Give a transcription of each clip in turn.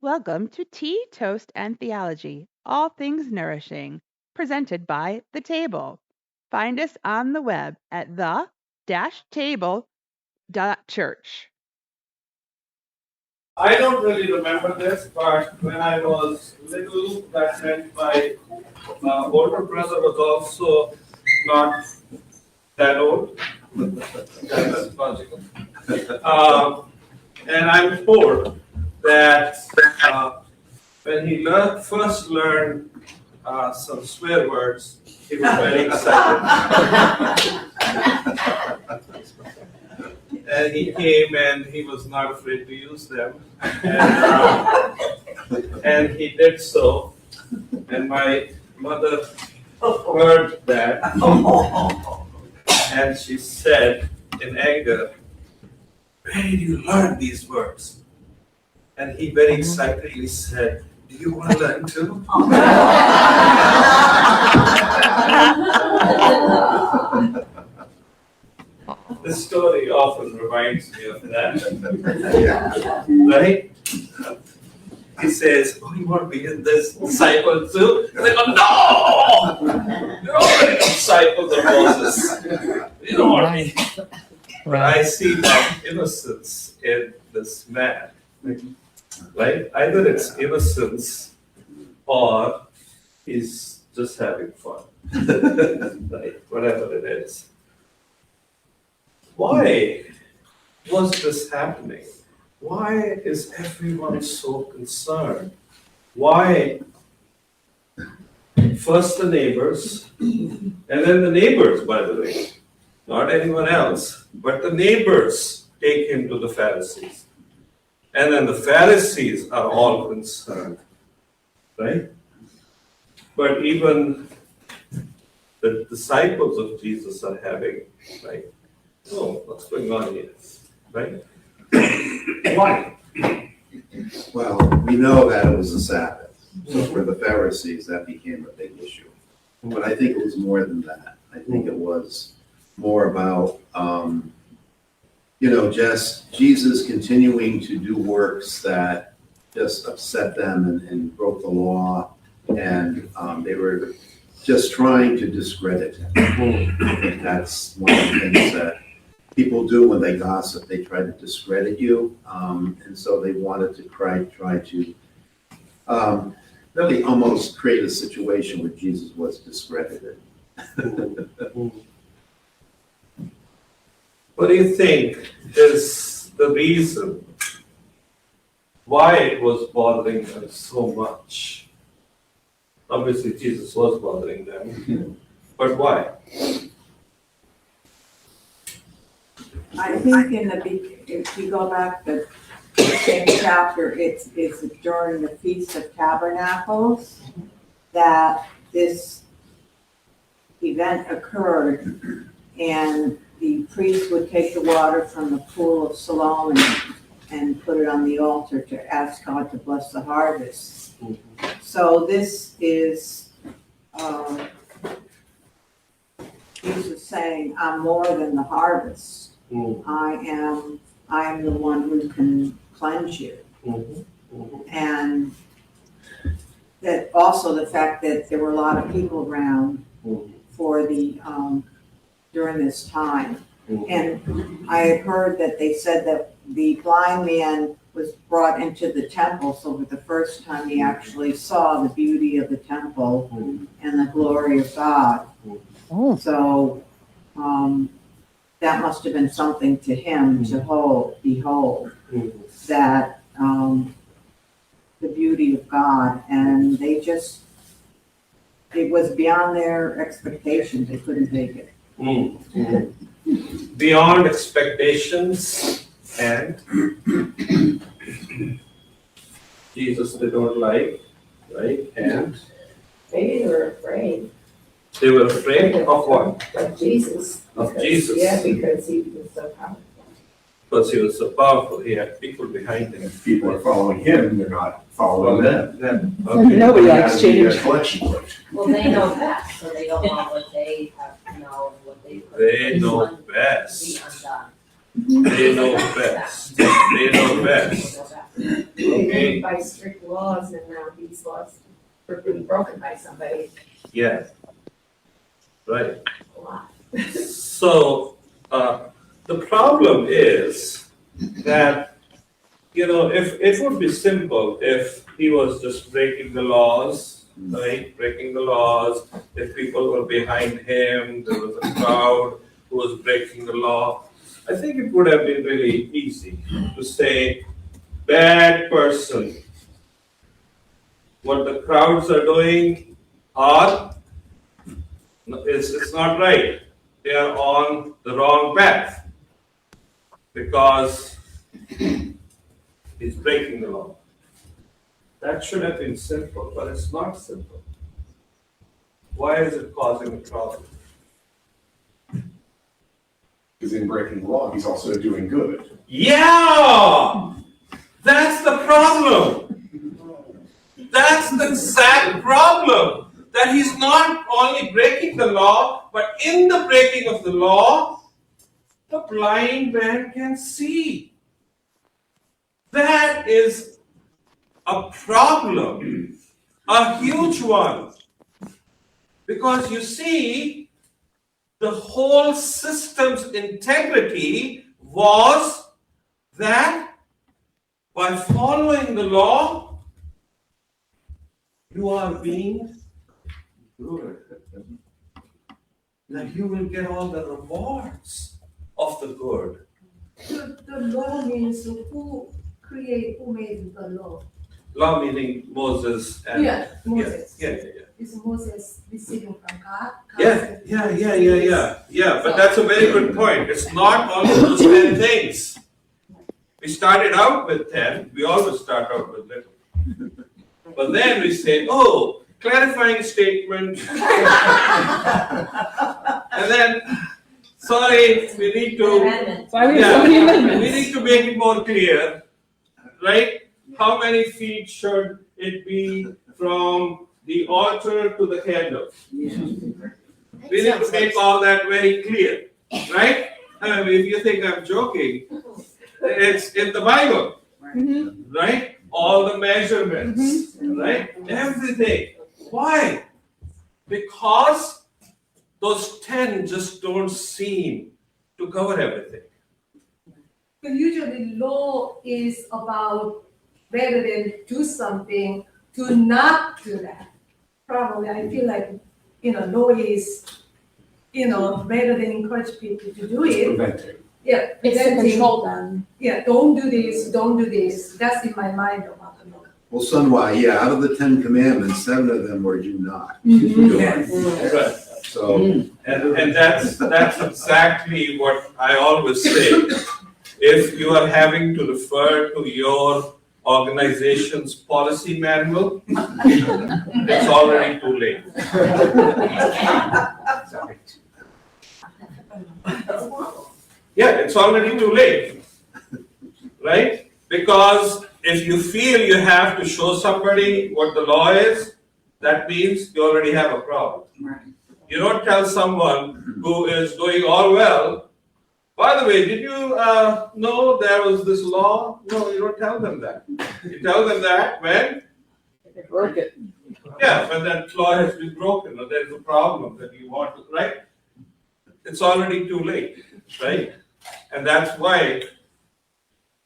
Welcome to Tea, Toast, and Theology, all things nourishing, presented by The Table. Find us on the web at the-table.church. I don't really remember this, but when I was little, that meant my older brother was also not that old. That's logical. And I'm told that when he first learned some swear words, he was very excited. And he came and he was not afraid to use them. And he did so. And my mother heard that. And she said in anger, "Where did you learn these words?" And he very excitedly said, "Do you want to learn too?" This story often reminds me of that. Right? He says, "Oh, you want to be in this disciple too?" And they go, "No! You're already disciples of Moses. You don't want me." But I see now innocence in this man. Right? Either it's innocence or he's just having fun. Right? Whatever it is. Why was this happening? Why is everyone so concerned? Why first the neighbors, and then the neighbors, by the way, not anyone else, but the neighbors take him to the Pharisees. And then the Pharisees are all concerned, right? But even the disciples of Jesus are having, right? Oh, what's going on here, right? Why? Well, we know that it was the Sabbath. So for the Pharisees, that became a big issue. But I think it was more than that. I think it was more about, just Jesus continuing to do works that just upset them and broke the law. And they were just trying to discredit him. I think that's one of the things that people do when they gossip. They try to discredit you, and so they wanted to try to really almost create a situation where Jesus was discredited. What do you think is the reason why it was bothering them so much? Obviously, Jesus was bothering them, but why? I think if you go back to the same chapter, it's during the Feast of Tabernacles that this event occurred, and the priest would take the water from the pool of Siloam and put it on the altar to ask God to bless the harvest. So this is Jesus saying, "I'm more than the harvest. I am the one who can cleanse you." And that also the fact that there were a lot of people around for the during this time. And I had heard that they said that the blind man was brought into the temple, so for the first time he actually saw the beauty of the temple and the glory of God. So that must have been something to him to behold that the beauty of God, and it was beyond their expectations. They couldn't take it. Beyond expectations, and Jesus they don't like, right? And maybe they were afraid. They were afraid of what? Of Jesus. Of Jesus. Yeah, because he was so powerful. Because he was so powerful, he had people behind him. If people are following him, they're not following them. Okay. Nobody likes change. Collection plate. Well, they know best, so they don't want what they have to know, what they put. They know Be best. undone. They know best. They know best. Okay. By strict laws, and now these laws are being broken by somebody Yeah. Right. a lot. So, the problem is that, if it would be simple if he was just breaking the laws, right? Breaking the laws, if people were behind him, there was a crowd who was breaking the law. I think it would have been really easy to say, bad person. What the crowds are doing it's not right. They are on the wrong path because he's breaking the law. That should have been simple, but it's not simple. Why is it causing a problem? Because in breaking the law, he's also doing good. Yeah! That's the problem. That's the exact problem. That he's not only breaking the law, but in the breaking of the law, the blind man can see. That is a problem, a huge one. Because you see, the whole system's integrity was that by following the law, you are being good. Now you will get all the rewards of the good. The law means who made the law? Law meaning Moses and Moses. Yeah. Is Moses receiving from God? Yeah. But that's a very good point. It's not only those 10 things. We started out with 10. We always start out with little. But then we say, oh, clarifying statement. And then, sorry, we need to. Amendments. Why we have so many We amendments? need to make it more clear, right? How many feet should it be from the altar to the candle? We need to make all that very clear, right? I mean, if you think I'm joking, it's in the Bible, right? All the measurements, right? Everything. Why? Because those 10 just don't seem to cover everything. But usually law is about rather than do something, to not do that. Probably, I feel like, law is, rather than encourage people to do it. Preventing. Yeah. It's to preventing- control them. Yeah, don't do this, don't do this. That's in my mind about the law. Well, Sunway, yeah, out of the 10 commandments, 7 of them were do not. Right. So, And that's exactly what I always say. If you are having to refer to your organization's policy manual, it's already too late. Yeah, it's already too late, right? Because if you feel you have to show somebody what the law is, that means you already have a problem. You don't tell someone who is doing all well, by the way, did you know there was this law? No, you don't tell them that. You tell them that when? Broke it. Yeah, when that law has been broken or there's a problem that you want to, right? It's already too late, right? And that's why,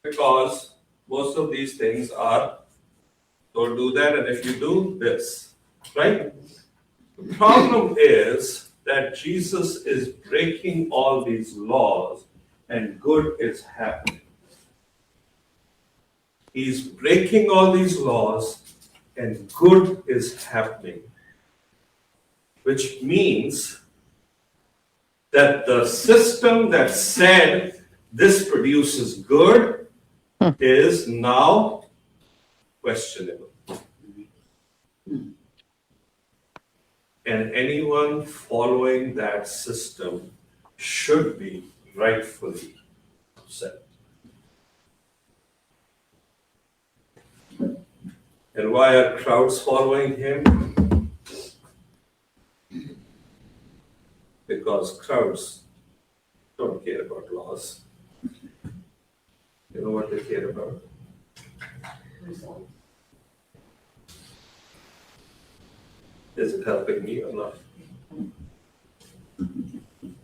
because most of these things are, don't do that, and if you do this, right? The problem is that Jesus is breaking all these laws and good is happening. He's breaking all these laws and good is happening, which means that the system that said this produces good is now questionable. And anyone following that system should be rightfully upset. And why are crowds following him? Because crowds don't care about laws. You know what they care about? result. Is it helping me or not?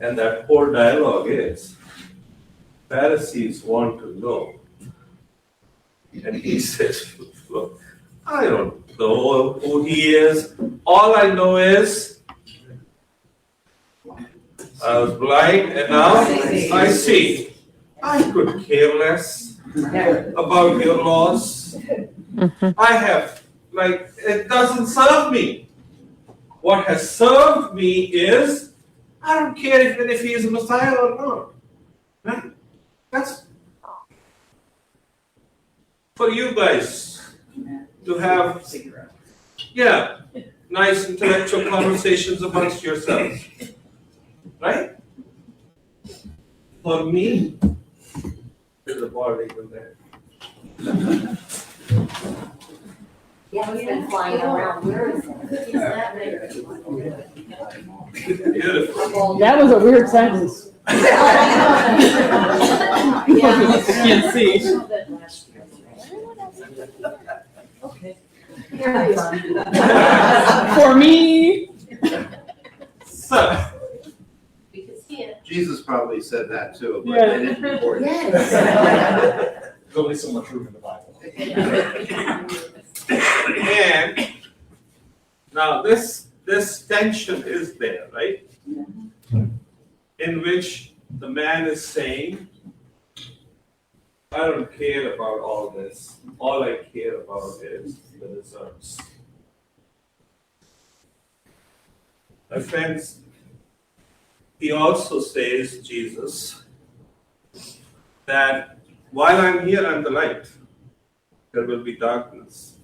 And that whole dialogue is, Pharisees want to know. And he says, look, I don't know who he is. All I know is, I was blind and now I see. I could care less about your laws. I have, it doesn't serve me. What has served me is, I don't care even if he is a Messiah or not. Right? That's for you guys to have, nice intellectual conversations amongst yourselves. Right? For me, there's a bald eagle there. Yeah, it's been flying around, where is it? Is that Beautiful. That was a weird sentence. Can't see. For me. So, We can see it. Jesus probably said that too, but Yeah. they didn't record it. Yes. There's only so much room in the Bible. and now this tension is there, right? In which the man is saying, I don't care about all this. All I care about is the results. My friends, he also says, Jesus, that while I'm here, I'm the light. There will be darkness.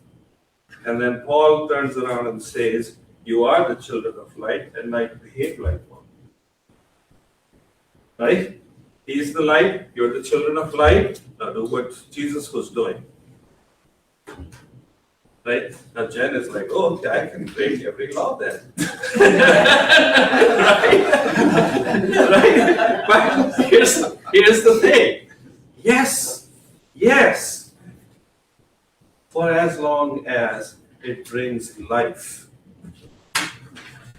And then Paul turns around and says, you are the children of light, and light behave like one. Right? He is the light, you're the children of light. Now do what Jesus was doing. Right? Now Jen is like, oh, okay, I can break every law then. Right? Right? But here's the thing. Yes. For as long as it brings life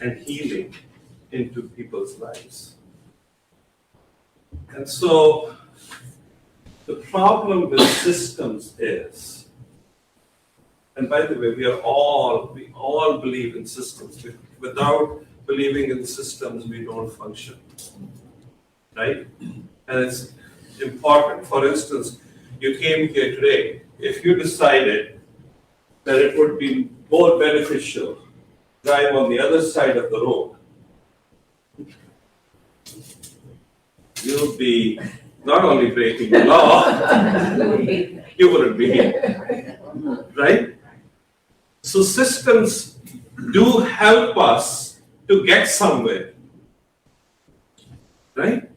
and healing into people's lives. And so the problem with systems is, and by the way, we all believe in systems. Without believing in systems, we don't function. Right? And it's important. For instance, you came here today. If you decided that it would be more beneficial to drive on the other side of the road, you'll be not only breaking the law, you wouldn't be here. Right? So systems do help us to get somewhere. Right?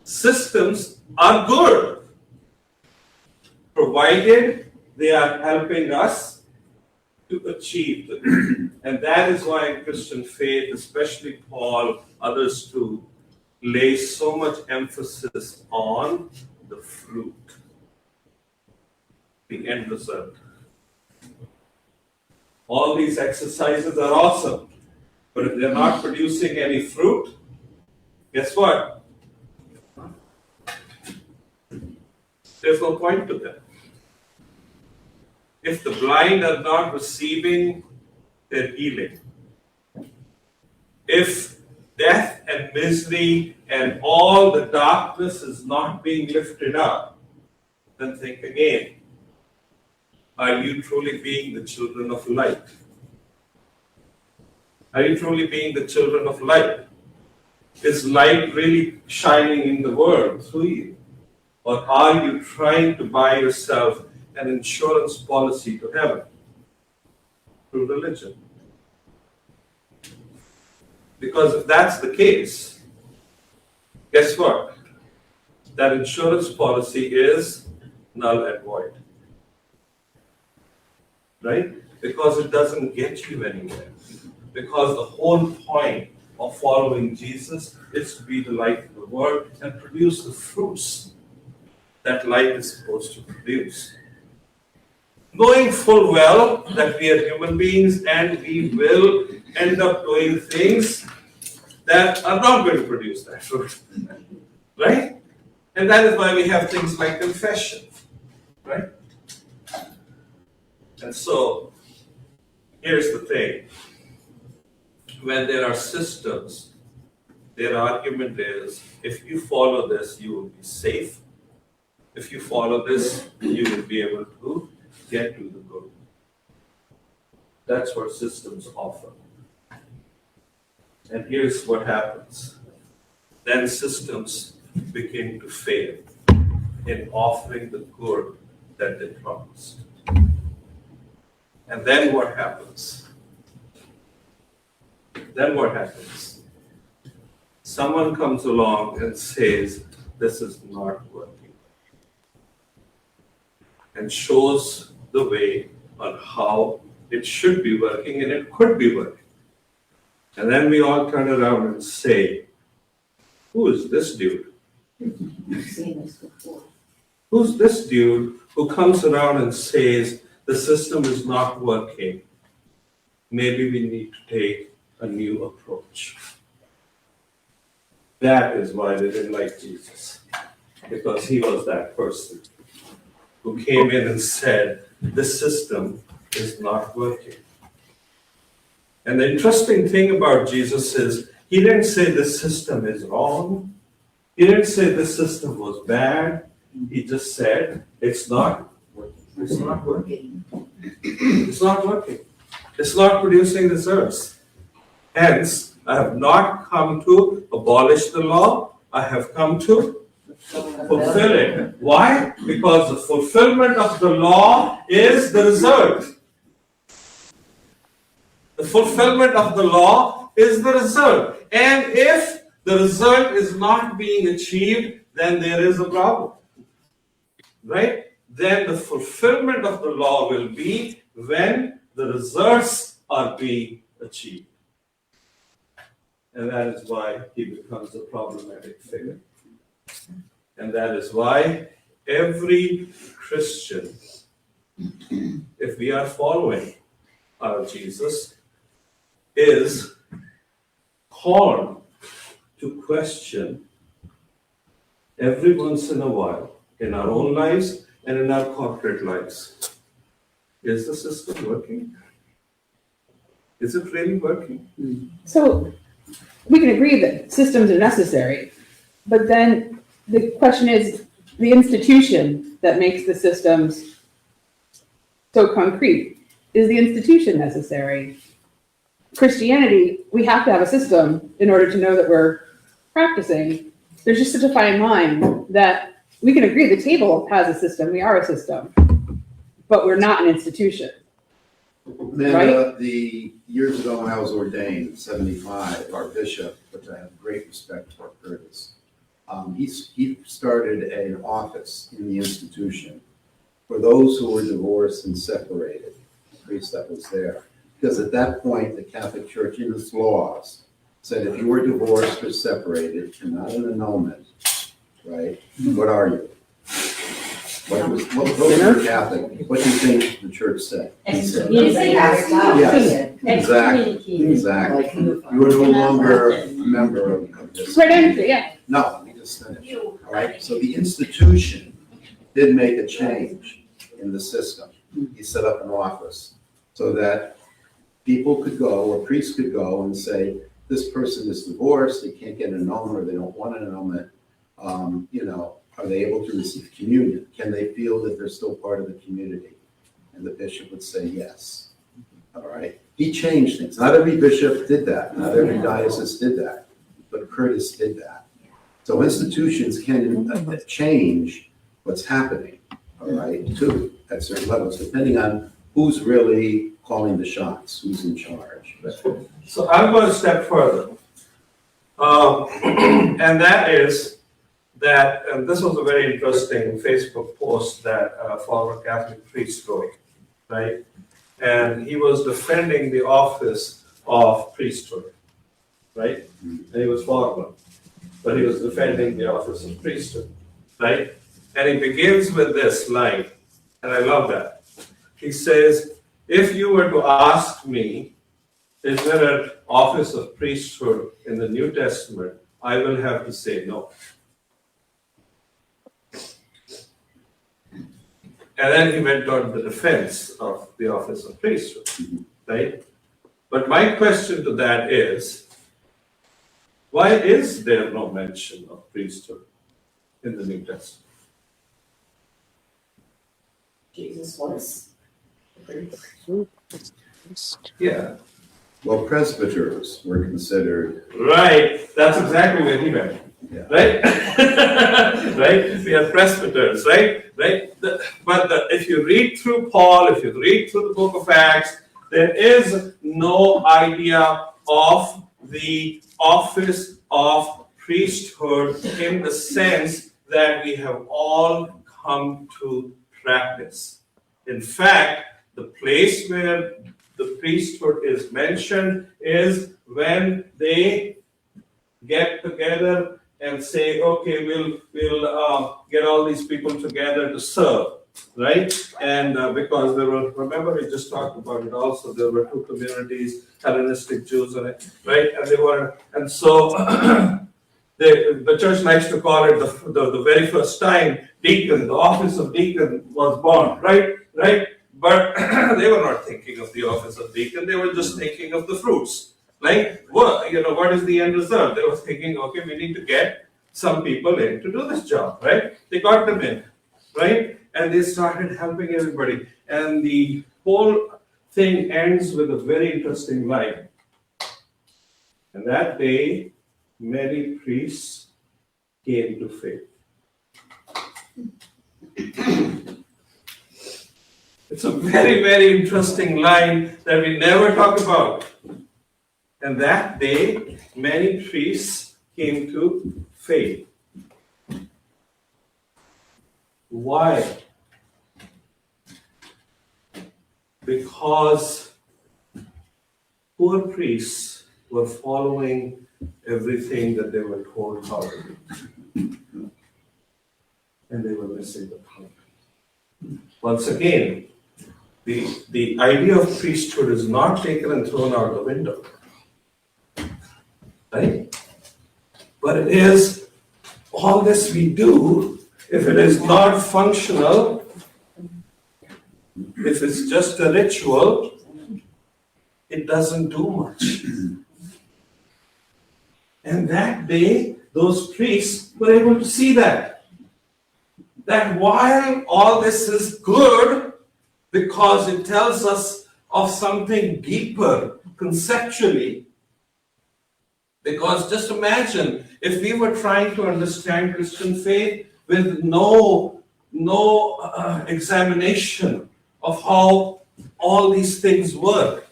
Systems are good, provided they are helping us to achieve the goal. And that is why in Christian faith, especially Paul, others too, lay so much emphasis on the fruit, the end result. All these exercises are awesome, but if they're not producing any fruit, guess what? There's no point to them. If the blind are not receiving their healing, if death and misery and all the darkness is not being lifted up, then think again. Are you truly being the children of light? Are you truly being the children of light? Is light really shining in the world through you? Or are you trying to buy yourself an insurance policy to heaven through religion? Because if that's the case, guess what? That insurance policy is null and void. Right? Because it doesn't get you anywhere. Because the whole point of following Jesus is to be the light of the world and produce the fruits that light is supposed to produce. knowing full well that we are human beings and we will end up doing things that are not going to produce that fruit. Right? And that is why we have things like confession. Right? And so, here's the thing. When there are systems, their argument is, if you follow this, you will be safe. If you follow this, you will be able to get to the good. That's what systems offer. And here's what happens. Then systems begin to fail in offering the good that they promised. And then what happens? Someone comes along and says, this is not working. And shows the way on how it should be working and it could be working. And then we all turn around and say, who is this dude? I've seen this before. Who's this dude who comes around and says, the system is not working? Maybe we need to take a new approach. That is why they didn't like Jesus. Because he was that person who came in and said, this system is not working. And the interesting thing about Jesus is, he didn't say this system is wrong. He didn't say this system was bad. He just said, it's not working. It's not working. It's not working. It's not producing results. Hence, I have not come to abolish the law. I have come to fulfill it. Why? Because the fulfillment of the law is the result. The fulfillment of the law is the result. And if the result is not being achieved, then there is a problem. Right? Then the fulfillment of the law will be when the results are being achieved. And that is why he becomes a problematic figure. And that is why every Christian, if we are following our Jesus, is called to question every once in a while in our own lives and in our corporate lives. Is the system working? Is it really working? So we can agree that systems are necessary, but then the question is the institution that makes the systems so concrete. Is the institution necessary? Christianity, we have to have a system in order to know that we're practicing. There's just such a fine line that we can agree the table has a system, we are a system, but we're not an institution. Amanda, the years ago when I was ordained, 75, our bishop, which I have great respect for, Curtis, he started an office in the institution for those who were divorced and separated, the priest that was there. Because at that point, the Catholic Church, in its laws, said if you were divorced or separated, you're not an annulment, right? What are you? What was the Catholic? What do you think the church said? Yes, exactly. You are no longer a member of this. Yeah. No, let me just finish. All right, so the institution did make a change in the system. He set up an office so that people could go, or priests could go and say, this person is divorced, they can't get an annulment, or they don't want an annulment. Are they able to receive communion? Can they feel that they're still part of the community? And the bishop would say yes. All right. He changed things. Not every bishop did that. Not every diocese did that. But Curtis did that. So institutions can change what's happening, all right, too, at certain levels, depending on who's really calling the shots, who's in charge. So I'm going to step further. And that is that, and this was a very interesting Facebook post that a former Catholic priest wrote, right? And he was defending the office of priesthood, right? And he was former, but he was defending the office of priesthood, right? And he begins with this line, and I love that. He says, if you were to ask me, is there an office of priesthood in the New Testament? I will have to say no. And then he went on the defense of the office of priesthood, right? But my question to that is, why is there no mention of priesthood in the New Testament? Jesus was. Yeah, Well, presbyters were considered, right. That's exactly where he went. yeah. Right? Right? We are presbyters, right? Right? If you read through Paul, if you read through the book of Acts, there is no idea of the office of priesthood in the sense that we have all come to practice. In fact, the place where the priesthood is mentioned is when they get together and say, okay, we'll get all these people together to serve, right? And because there were, remember we just talked about it also, there were two communities, Hellenistic Jews, and right? And they were, and so the church likes to call it the very first time deacon, the office of deacon was born, right? Right? But they were not thinking of the office of deacon, they were just thinking of the fruits. Like, what is the end result? They were thinking, okay, we need to get some people in to do this job, right? They got them in, right? And they started helping everybody. And the whole thing ends with a very interesting line. And that day, many priests came to faith. It's a very, very interesting line that we never talk about. And that day, many priests came to faith. Why? Because poor priests were following everything that they were told how to do. And they were missing the point. Once again, the idea of priesthood is not taken and thrown out the window. Right? But it is, all this we do, if it is not functional, if it's just a ritual, it doesn't do much. And that day, those priests were able to see that while all this is good, because it tells us of something deeper conceptually. Because just imagine if we were trying to understand Christian faith with no examination of how all these things work,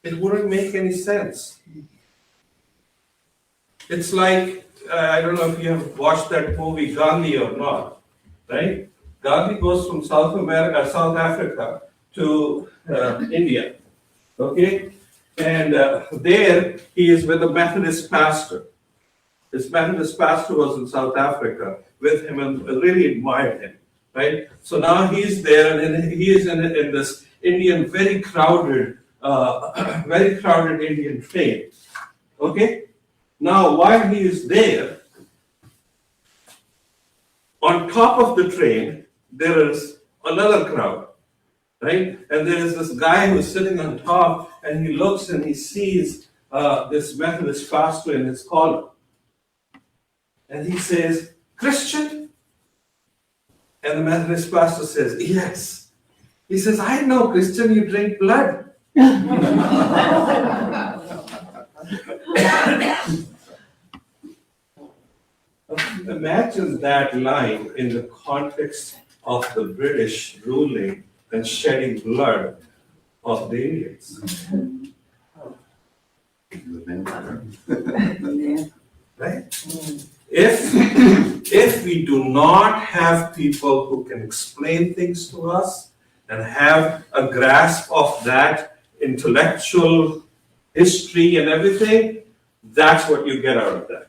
it wouldn't make any sense. It's like, I don't know if you have watched that movie Gandhi or not, right? Gandhi goes from South Africa to India, okay? And there he is with a Methodist pastor. This Methodist pastor was in South Africa with him and really admired him, right? So now he's there and he is in this Indian, very crowded Indian train, okay? Now while he is there, on top of the train, there is another crowd, right? And there is this guy who's sitting on top and he looks and he sees this Methodist pastor in his collar. And he says, Christian? And the Methodist pastor says, yes. He says, I know, Christian, you drink blood. Imagine that line in the context of the British ruling and shedding blood of the Indians. Right? If we do not have people who can explain things to us and have a grasp of that intellectual history and everything, that's what you get out of that.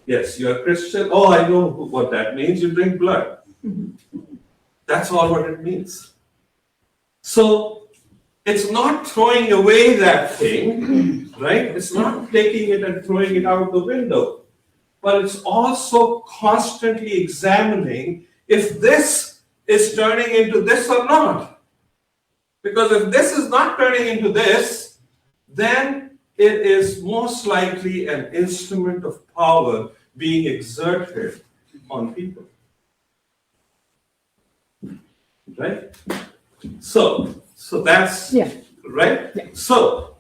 Yes, you're a Christian. Oh, I know what that means. You drink blood. That's all what it means. So it's not throwing away that thing, right? It's not taking it and throwing it out the window, but it's also constantly examining if this is turning into this or not. Because if this is not turning into this, then it is most likely an instrument of power being exerted on people. Right? So that's Yeah. right. Yeah. So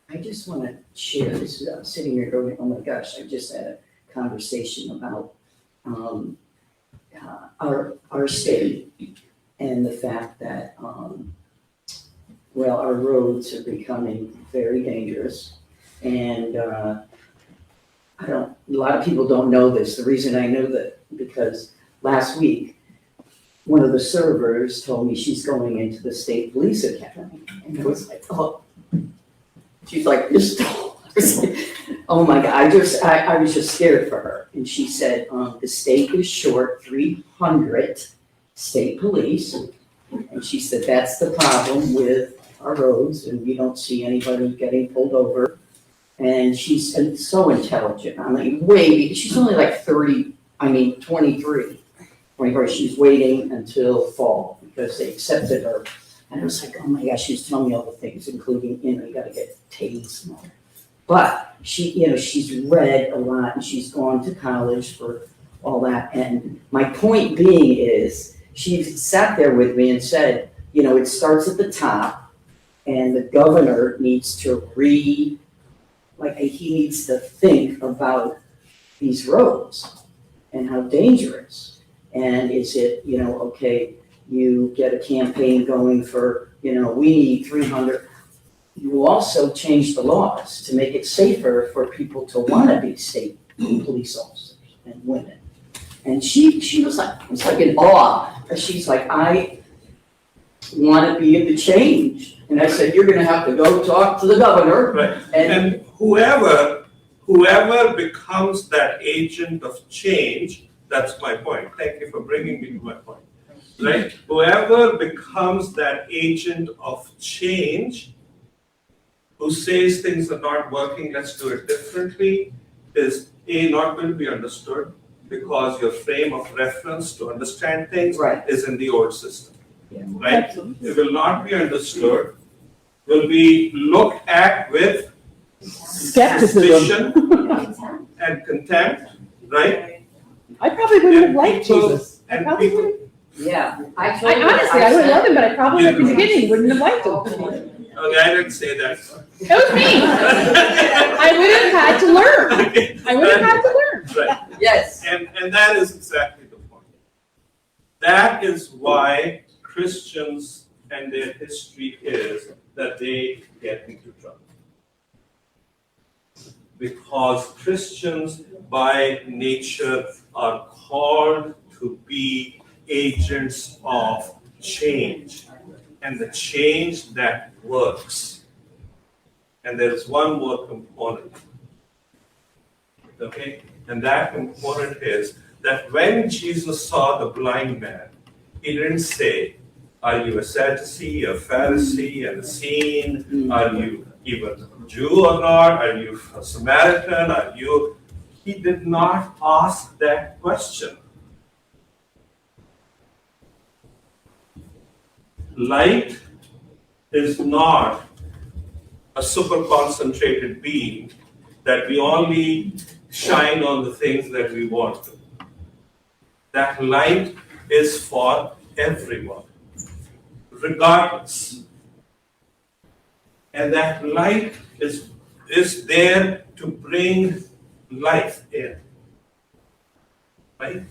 I just want to share this. I'm sitting here going, oh my gosh, I just had a conversation about our state and the fact that, well, our roads are becoming very dangerous. And a lot of people don't know this. The reason I know that, because last week, one of the servers told me she's going into the state police academy. And I was like, oh, she's like, oh my God, I was just scared for her. And she said, the state is short 300 state police. And she said, that's the problem with our roads, and we don't see anybody getting pulled over. And she's so intelligent. I mean, she's only like 23. She's waiting until fall because they accepted her. And I was like, oh my gosh, she's telling me all the things, including, you gotta get tased and all that. But she's read a lot and she's gone to college for all that. And my point being is, she sat there with me and said, it starts at the top and the governor needs to he needs to think about these roads and how dangerous. And is it, okay, you get a campaign going for, we need 300. You also change the laws to make it safer for people to want to be state police officers and women. And she was like in awe. She's like, I want to be in the change. And I said, you're going to have to go talk to the governor. right. And And whoever becomes that agent of change, that's my point. Thank you for bringing me to my point. Right? Whoever becomes that agent of change, who says things are not working, let's do it differently, is not going to be understood because your frame of reference to understand things Right. is in the old system. Yeah. Right? Absolutely. It will not be understood, will be looked at with Skepticism. suspicion and contempt, right? I probably wouldn't have liked People- Jesus. I and probably people- wouldn't. yeah, I I honestly, I would have loved him, but I probably at the beginning wouldn't have liked him. Okay, I didn't say that. That was me. I would have had to learn. I would have had to learn. Right. Yes. And that is exactly the point. That is why Christians and their history is that they get into trouble. Because Christians by nature are called to be agents of change, and the change that works. And there is one more component. Okay? And that component is that when Jesus saw the blind man, he didn't say, are you a Sadducee, a Pharisee, an Essene? Are you even a Jew or not? Are you a Samaritan? He did not ask that question. Light is not a super concentrated beam that we only shine on the things that we want to. That light is for everyone, regardless. And that light is there to bring life in. Right?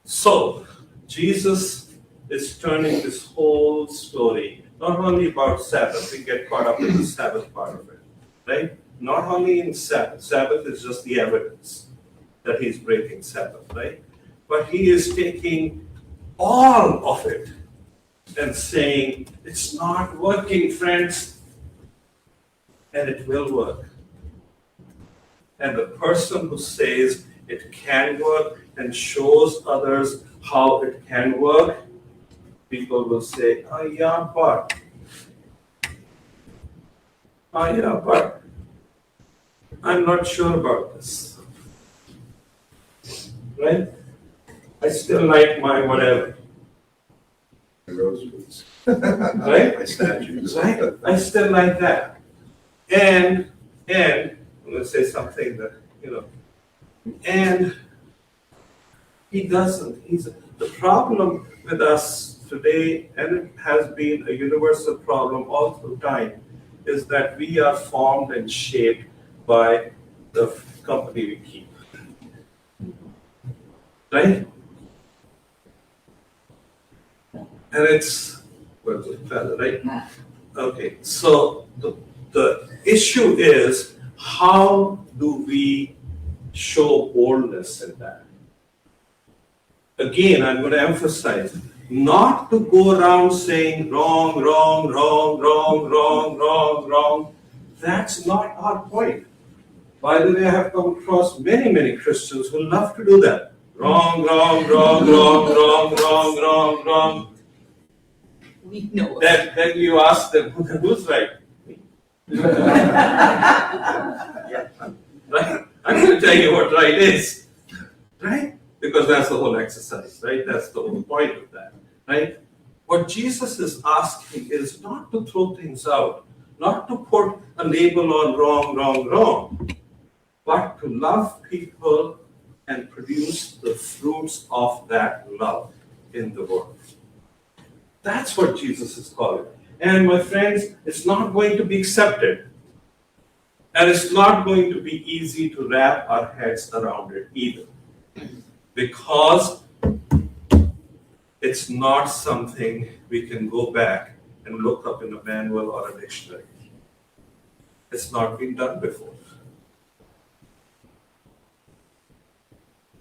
So, Jesus is turning this whole story, not only about Sabbath, we get caught up in the Sabbath part of it, right? Not only in Sabbath, Sabbath is just the evidence that he's breaking Sabbath, right? But he is taking all of it and saying, it's not working, friends, and it will work. And the person who says it can work and shows others how it can work people will say, oh yeah, but. Oh yeah, but I'm not sure about this. Right? I still like my whatever. Rosewoods. Right? My statues. Right? I still like that. And I'm gonna say something that, and he doesn't. The problem with us today, and it has been a universal problem all through time, is that we are formed and shaped by the company we keep. Right? And it's, where's the feather, right? Okay, so the issue is, how do we show boldness in that? Again, I'm going to emphasize, not to go around saying wrong, wrong, wrong, wrong, wrong, wrong, wrong. That's not our point. By the way, I have come across many, many Christians who love to do that. Wrong, wrong, wrong, wrong, wrong, wrong, wrong, wrong. We know. Then you ask them, who's right? Right? I'm going to tell you what right is. Right? Because that's the whole exercise, right? That's the whole point of that, right? What Jesus is asking is not to throw things out, not to put a label on wrong, wrong, wrong, but to love people and produce the fruits of that love in the world. That's what Jesus is calling. And my friends, it's not going to be accepted. And it's not going to be easy to wrap our heads around it either. Because it's not something we can go back and look up in a manual or a dictionary. It's not been done before.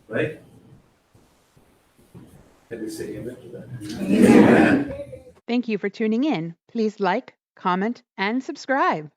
Right? Can we say amen to that? Amen. Thank you for tuning in. Please like, comment, and subscribe.